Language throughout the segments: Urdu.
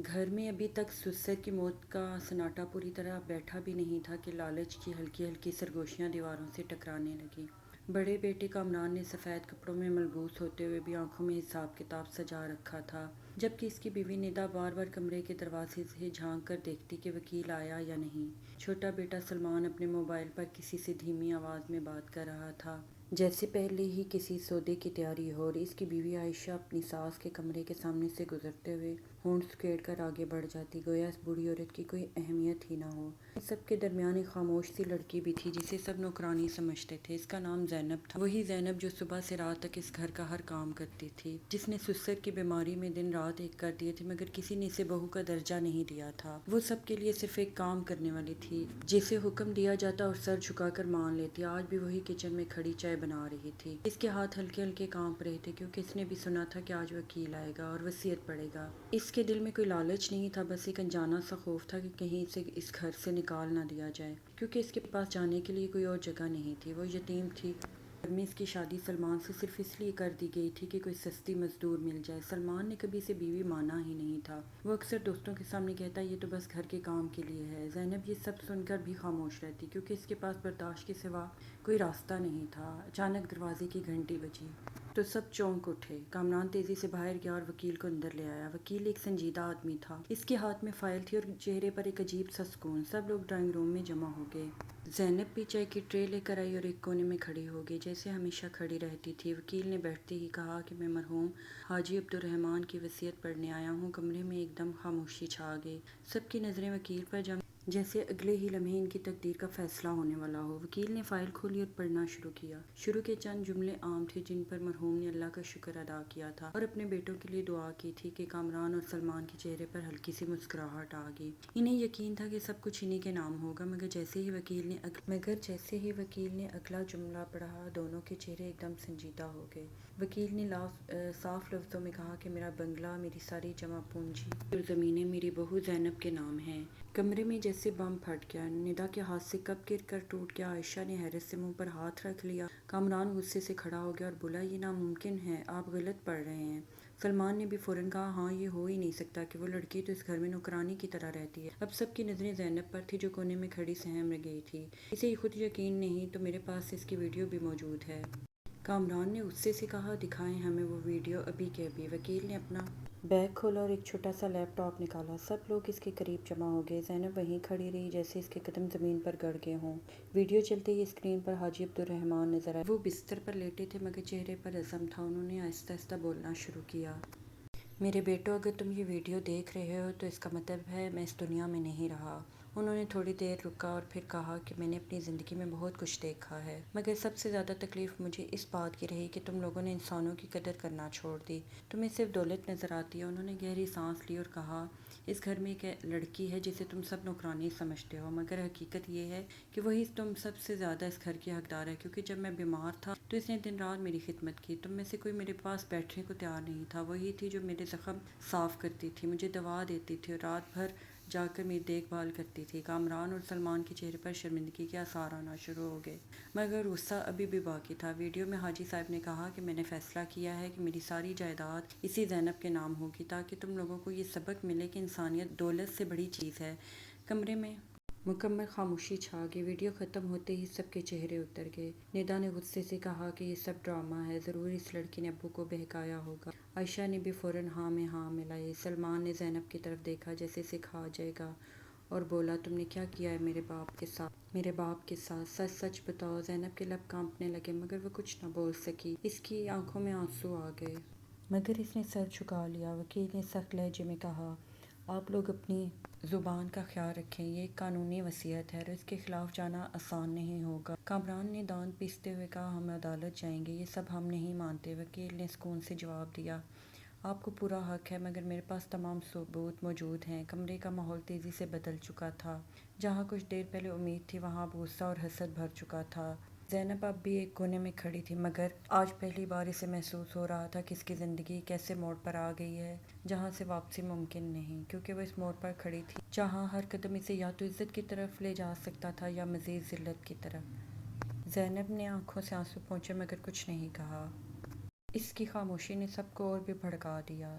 گھر میں ابھی تک سسر کی موت کا سناٹا پوری طرح بیٹھا بھی نہیں تھا کہ لالچ کی ہلکی ہلکی سرگوشیاں دیواروں سے ٹکرانے لگیں۔ بڑے بیٹے کامران نے سفید کپڑوں میں ملبوس ہوتے ہوئے بھی آنکھوں میں حساب کتاب سجا رکھا تھا، جبکہ اس کی بیوی ندا بار بار کمرے کے دروازے سے جھانک کر دیکھتی کہ وکیل آیا یا نہیں۔ چھوٹا بیٹا سلمان اپنے موبائل پر کسی سے دھیمی آواز میں بات کر رہا تھا، جیسے پہلے ہی کسی سودے کی تیاری ہو، اور اس کی بیوی عائشہ اپنی ساس کے کمرے کے سامنے سے گزرتے ہوئے ہونٹ سکیڑ کر آگے بڑھ جاتی، گویا اس بوڑھی عورت کی کوئی اہمیت ہی نہ ہو۔ ان سب کے درمیان ایک خاموش سی لڑکی بھی تھی جسے سب نوکرانی سمجھتے تھے۔ اس کا نام زینب تھا، وہی زینب جو صبح سے رات تک اس گھر کا ہر کام کرتی تھی، جس نے سسر کی بیماری میں دن رات ایک کر دیے تھے، مگر کسی نے اسے بہو کا درجہ نہیں دیا تھا۔ وہ سب کے لیے صرف ایک کام کرنے والی تھی، جسے حکم دیا جاتا اور سر جھکا کر مان لیتی۔ آج بھی وہی کچن میں کھڑی چائے بنا رہی تھی۔ اس کے ہاتھ ہلکے ہلکے کانپ رہے تھے، کیونکہ اس نے بھی سنا تھا کہ آج وکیل آئے گا اور وصیت پڑھے گا۔ اس کے دل میں کوئی لالچ نہیں تھا، بس ایک انجانہ سا خوف تھا کہ کہیں اسے اس گھر سے نکال نہ دیا جائے، کیونکہ اس کے پاس جانے کے لیے کوئی اور جگہ نہیں تھی۔ وہ یتیم تھی۔ گھر میں اس کی شادی سلمان سے صرف اس لیے کر دی گئی تھی کہ کوئی سستی مزدور مل جائے۔ سلمان نے کبھی اسے بیوی مانا ہی نہیں تھا۔ وہ اکثر دوستوں کے سامنے کہتا، یہ تو بس گھر کے کام کے لیے ہے۔ زینب یہ سب سن کر بھی خاموش رہتی، کیونکہ اس کے پاس برداشت کے سوا کوئی راستہ نہیں تھا۔ اچانک دروازے کی گھنٹی بجی تو سب چونک اٹھے۔ کامران تیزی سے باہر گیا اور وکیل کو اندر لے آیا۔ وکیل ایک سنجیدہ آدمی تھا، اس کے ہاتھ میں فائل تھی اور چہرے پر ایک عجیب سا سکون۔ سب لوگ ڈرائنگ روم میں جمع ہو گئے۔ زینب بھی چائے کی ٹرے لے کر آئی اور ایک کونے میں کھڑی ہو گئی، جیسے ہمیشہ کھڑی رہتی تھی۔ وکیل نے بیٹھتے ہی کہا کہ میں مرحوم حاجی عبدالرحمن کی وصیت پڑھنے آیا ہوں۔ کمرے میں ایک دم خاموشی چھا گئی۔ سب کی نظریں وکیل پر جم، جیسے اگلے ہی لمحے ان کی تقدیر کا فیصلہ ہونے والا ہو۔ وکیل نے فائل کھولی اور پڑھنا شروع کیا۔ شروع کے چند جملے عام تھے، جن پر مرحوم نے اللہ کا شکر ادا کیا تھا اور اپنے بیٹوں کے لیے دعا کی تھی کہ کامران اور سلمان کے چہرے پر ہلکی سی مسکراہٹ آ گئی۔ انہیں یقین تھا کہ سب کچھ انہی کے نام ہوگا، مگر جیسے ہی وکیل نے اگلا جملہ پڑھا، دونوں کے چہرے ایک دم سنجیدہ ہو گئے۔ وکیل نے صاف لفظوں میں کہا کہ میرا بنگلہ، میری ساری جمع پونجی اور زمینیں میری بہو زینب کے نام ہیں۔ کمرے میں جیسے بم پھٹ گیا۔ ندا کے ہاتھ سے کپ گر کر ٹوٹ گیا۔ عائشہ نے حیرت سے منہ پر ہاتھ رکھ لیا۔ کامران غصے سے کھڑا ہو گیا اور بولا، یہ ناممکن ہے، آپ غلط پڑھ رہے ہیں۔ سلمان نے بھی فوراً کہا، ہاں یہ ہو ہی نہیں سکتا کہ وہ لڑکی تو اس گھر میں نوکرانی کی طرح رہتی ہے۔ اب سب کی نظریں زینب پر تھی، جو کونے میں کھڑی سہم گئی تھی۔ اسے خود یقین نہیں تو میرے پاس اس کی ویڈیو بھی موجود ہے۔ کامران نے غصے سے کہا، دکھائیں ہمیں وہ ویڈیو ابھی کے ابھی۔ وکیل نے اپنا بیگ کھولا اور ایک چھوٹا سا لیپ ٹاپ نکالا۔ سب لوگ اس کے قریب جمع ہو گئے۔ زینب وہیں کھڑی رہی، جیسے اس کے قدم زمین پر گڑ گئے ہوں۔ ویڈیو چلتے ہی اسکرین پر حاجی عبدالرحمن نظر آئے۔ وہ بستر پر لیٹے تھے، مگر چہرے پر عزم تھا۔ انہوں نے آہستہ آہستہ بولنا شروع کیا، میرے بیٹو، اگر تم یہ ویڈیو دیکھ رہے ہو تو اس کا مطلب ہے میں اس دنیا میں نہیں رہا۔ انہوں نے تھوڑی دیر رکا اور پھر کہا کہ میں نے اپنی زندگی میں بہت کچھ دیکھا ہے، مگر سب سے زیادہ تکلیف مجھے اس بات کی رہی کہ تم لوگوں نے انسانوں کی قدر کرنا چھوڑ دی۔ تمہیں صرف دولت نظر آتی ہے۔ انہوں نے گہری سانس لی اور کہا، اس گھر میں ایک لڑکی ہے جسے تم سب نوکرانی سمجھتے ہو، مگر حقیقت یہ ہے کہ وہی تم سب سے زیادہ اس گھر کی حقدار ہے، کیونکہ جب میں بیمار تھا تو اس نے دن رات میری خدمت کی۔ تم میں سے کوئی میرے پاس بیٹھنے کو تیار نہیں تھا۔ وہی تھی جو میرے زخم صاف کرتی تھی، مجھے دوا دیتی تھی اور رات بھر جاگ کر میری دیکھ بھال کرتی تھی۔ کامران اور سلمان کے چہرے پر شرمندگی کے آثار آنا شروع ہو گئے، مگر غصہ ابھی بھی باقی تھا۔ ویڈیو میں حاجی صاحب نے کہا کہ میں نے فیصلہ کیا ہے کہ میری ساری جائیداد اسی زینب کے نام ہوگی، تاکہ تم لوگوں کو یہ سبق ملے کہ انسانیت دولت سے بڑی چیز ہے۔ کمرے میں مکمل خاموشی چھا گئی۔ ویڈیو ختم ہوتے ہی سب کے چہرے اتر گئے۔ ندا نے غصے سے کہا کہ یہ سب ڈرامہ ہے، ضرور اس لڑکی نے ابو کو بہکایا ہوگا۔ عائشہ نے بھی فوراً ہاں میں ہاں ملائی۔ سلمان نے زینب کی طرف دیکھا جیسے اسے کھا جائے گا اور بولا، تم نے کیا کیا ہے میرے باپ کے ساتھ؟ سچ سچ بتاؤ۔ زینب کے لب کانپنے لگے، مگر وہ کچھ نہ بول سکی۔ اس کی آنکھوں میں آنسو آ گئے، مگر اس نے سر جھکا لیا۔ وکیل نے سخت لہجے میں کہا، آپ لوگ اپنی زبان کا خیال رکھیں، یہ ایک قانونی وصیت ہے اور اس کے خلاف جانا آسان نہیں ہوگا۔ کامران نے دانت پیستے ہوئے کہا، ہم عدالت جائیں گے، یہ سب ہم نہیں مانتے۔ وکیل نے سکون سے جواب دیا، آپ کو پورا حق ہے، مگر میرے پاس تمام ثبوت موجود ہیں۔ کمرے کا ماحول تیزی سے بدل چکا تھا۔ جہاں کچھ دیر پہلے امید تھی، وہاں اب غصہ اور حسد بھر چکا تھا۔ زینب اب بھی ایک کونے میں کھڑی تھی، مگر آج پہلی بار اسے محسوس ہو رہا تھا کہ اس کی زندگی ایک ایسے موڑ پر آ گئی ہے جہاں سے واپسی ممکن نہیں، کیونکہ وہ اس موڑ پر کھڑی تھی جہاں ہر قدم اسے یا تو عزت کی طرف لے جا سکتا تھا یا مزید ذلت کی طرف۔ زینب نے آنکھوں سے آنسو پونچھے، مگر کچھ نہیں کہا۔ اس کی خاموشی نے سب کو اور بھی بھڑکا دیا۔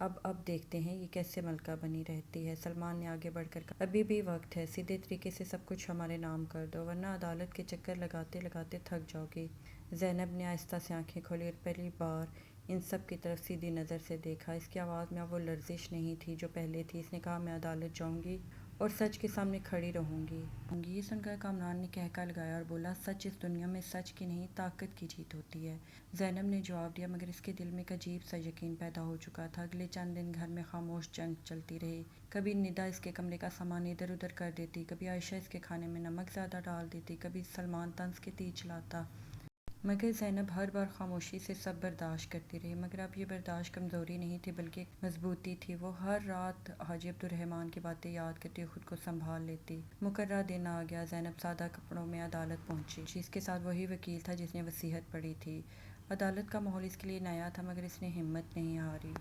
اب دیکھتے ہیں یہ کیسے ملکہ بنی رہتی ہے۔ سلمان نے آگے بڑھ کر کہا، ابھی بھی وقت ہے، سیدھے طریقے سے سب کچھ ہمارے نام کر دو ورنہ عدالت کے چکر لگاتے لگاتے تھک جاؤ گی۔ زینب نے آہستہ سے آنکھیں کھولی اور پہلی بار ان سب کی طرف سیدھی نظر سے دیکھا۔ اس کی آواز میں اب وہ لرزش نہیں تھی جو پہلے تھی۔ اس نے کہا، میں عدالت جاؤں گی اور سچ کے سامنے کھڑی رہوں گی۔ یہ سن کر کامران نے قہقہ لگایا اور بولا، سچ اس دنیا میں سچ کی نہیں طاقت کی جیت ہوتی ہے۔ زینب نے جواب دیا، مگر اس کے دل میں ایک عجیب سا یقین پیدا ہو چکا تھا۔ اگلے چند دن گھر میں خاموش جنگ چلتی رہی۔ کبھی ندا اس کے کمرے کا سامان ادھر ادھر کر دیتی، کبھی عائشہ اس کے کھانے میں نمک زیادہ ڈال دیتی، کبھی سلمان طنز کے تیر چلاتا، مگر زینب ہر بار خاموشی سے سب برداشت کرتی رہی۔ مگر اب یہ برداشت کمزوری نہیں تھی بلکہ ایک مضبوطی تھی۔ وہ ہر رات حاجی عبدالرحمن کی باتیں یاد کرتی خود کو سنبھال لیتی۔ مقررہ دن آ گیا۔ زینب سادہ کپڑوں میں عدالت پہنچی۔ اس کے ساتھ وہی وکیل تھا جس نے وصیت پڑھی تھی۔ عدالت کا ماحول اس کے لیے نیا تھا مگر اس نے ہمت نہیں ہاری۔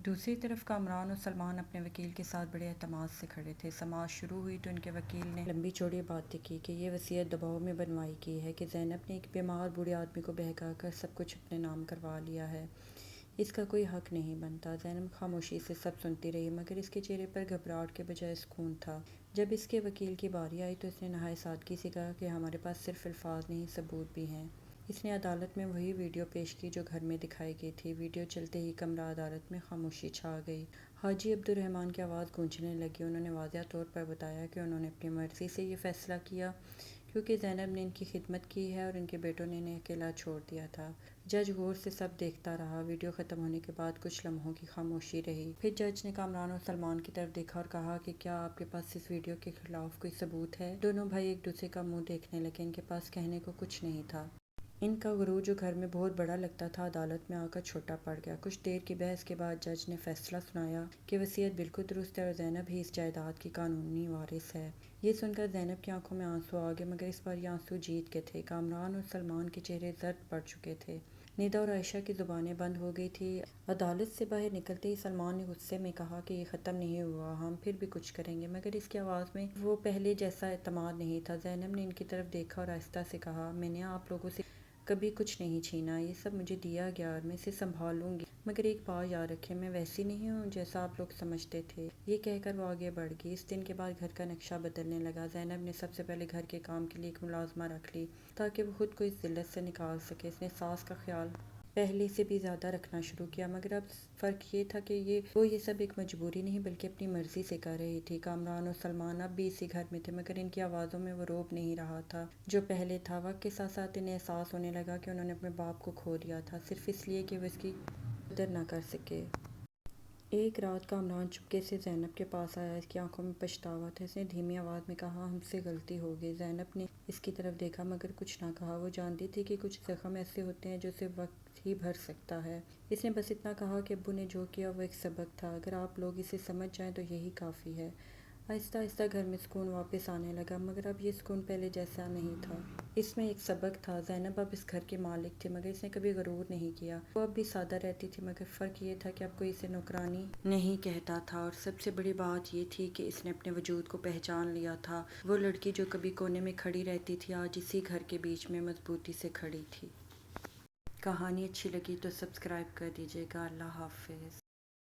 دوسری طرف کامران اور سلمان اپنے وکیل کے ساتھ بڑے اعتماد سے کھڑے تھے۔ سماعت شروع ہوئی تو ان کے وکیل نے لمبی چوڑی باتیں کی کہ یہ وصیت دباؤ میں بنوائی کی ہے، کہ زینب نے ایک بیمار بوڑھے آدمی کو بہکا کر سب کچھ اپنے نام کروا لیا ہے۔ اس کا کوئی حق نہیں بنتا۔ زینب خاموشی سے سب سنتی رہی مگر اس کے چہرے پر گھبراہٹ کے بجائے سکون تھا۔ جب اس کے وکیل کی باری آئی تو اس نے نہایت سادگی سے کہا کہ ہمارے پاس صرف الفاظ نہیں ثبوت بھی ہیں۔ اس نے عدالت میں وہی ویڈیو پیش کی جو گھر میں دکھائی گئی تھی۔ ویڈیو چلتے ہی کمرہ عدالت میں خاموشی چھا گئی۔ حاجی عبدالرحمن کی آواز گونجنے لگی۔ انہوں نے واضح طور پر بتایا کہ انہوں نے اپنی مرضی سے یہ فیصلہ کیا کیونکہ زینب نے ان کی خدمت کی ہے اور ان کے بیٹوں نے انہیں اکیلا چھوڑ دیا تھا۔ جج غور سے سب دیکھتا رہا۔ ویڈیو ختم ہونے کے بعد کچھ لمحوں کی خاموشی رہی۔ پھر جج نے کامران اور سلمان کی طرف دیکھا اور کہا کہ کیا آپ کے پاس اس ویڈیو کے خلاف کوئی ثبوت ہے؟ دونوں بھائی ایک دوسرے کا منہ دیکھنے لگے۔ ان کے پاس کہنے کو کچھ نہیں تھا۔ ان کا غرور جو گھر میں بہت بڑا لگتا تھا عدالت میں آ کر چھوٹا پڑ گیا۔ کچھ دیر کی بحث کے بعد جج نے فیصلہ سنایا کہ وصیت بالکل درست ہے اور زینب ہی اس جائیداد کی قانونی وارث ہے۔ یہ سن کر زینب کی آنکھوں میں آنسو آ گئے مگر اس بار یہ آنسو جیت کے تھے۔ کامران اور سلمان کے چہرے زرد پڑ چکے تھے۔ ندا اور عائشہ کی زبانیں بند ہو گئی تھیں۔ عدالت سے باہر نکلتے ہی سلمان نے غصے میں کہا کہ یہ ختم نہیں ہوا، ہم پھر بھی کچھ کریں گے، مگر اس کی آواز میں وہ پہلے جیسا اعتماد نہیں تھا۔ زینب نے ان کی طرف دیکھا اور آہستہ سے کہا، میں نے آپ لوگوں سے کبھی کچھ نہیں چھینا، یہ سب مجھے دیا گیا اور میں اسے سنبھال لوں گی، مگر ایک بات یاد رکھیں، میں ویسی نہیں ہوں جیسا آپ لوگ سمجھتے تھے۔ یہ کہہ کر وہ آگے بڑھ گئی۔ اس دن کے بعد گھر کا نقشہ بدلنے لگا۔ زینب نے سب سے پہلے گھر کے کام کے لیے ایک ملازمہ رکھ لی تاکہ وہ خود کو اس ذلت سے نکال سکے۔ اس نے ساس کا خیال پہلے سے بھی زیادہ رکھنا شروع کیا مگر اب فرق یہ تھا کہ وہ یہ سب ایک مجبوری نہیں بلکہ اپنی مرضی سے کر رہی تھی۔ کامران اور سلمان اب بھی اسی گھر میں تھے مگر ان کی آوازوں میں وہ روب نہیں رہا تھا جو پہلے تھا۔ وقت کے ساتھ ساتھ انہیں احساس ہونے لگا کہ انہوں نے اپنے باپ کو کھو دیا تھا صرف اس لیے کہ وہ اس کی قدر نہ کر سکے۔ ایک رات کامران چپکے سے زینب کے پاس آیا۔ اس کی آنکھوں میں پچھتاوا تھا۔ اس نے دھیمی آواز میں کہا، ہم سے غلطی ہو گئی۔ زینب نے اس کی طرف دیکھا مگر کچھ نہ کہا۔ وہ جانتی تھی کہ کچھ زخم ایسے ہوتے ہیں جو صرف وقت ہی بھر سکتا ہے۔ اس نے بس اتنا کہا کہ ابو نے جو کیا وہ ایک سبق تھا، اگر آپ لوگ اسے سمجھ جائیں تو یہی کافی ہے۔ آہستہ آہستہ گھر میں سکون واپس آنے لگا مگر اب یہ سکون پہلے جیسا نہیں تھا۔ اس میں ایک سبق تھا۔ زینب اب اس گھر کی مالک تھی مگر اس نے کبھی غرور نہیں کیا۔ وہ اب بھی سادہ رہتی تھی مگر فرق یہ تھا کہ اب کوئی اسے نوکرانی نہیں کہتا تھا اور سب سے بڑی بات یہ تھی کہ اس نے اپنے وجود کو پہچان لیا تھا۔ وہ لڑکی جو کبھی کونے میں کھڑی رہتی تھی آج اسی گھر کے بیچ میں مضبوطی سے کھڑی تھی۔ کہانی اچھی لگی تو سبسکرائب کر دیجیے گا۔ اللہ حافظ۔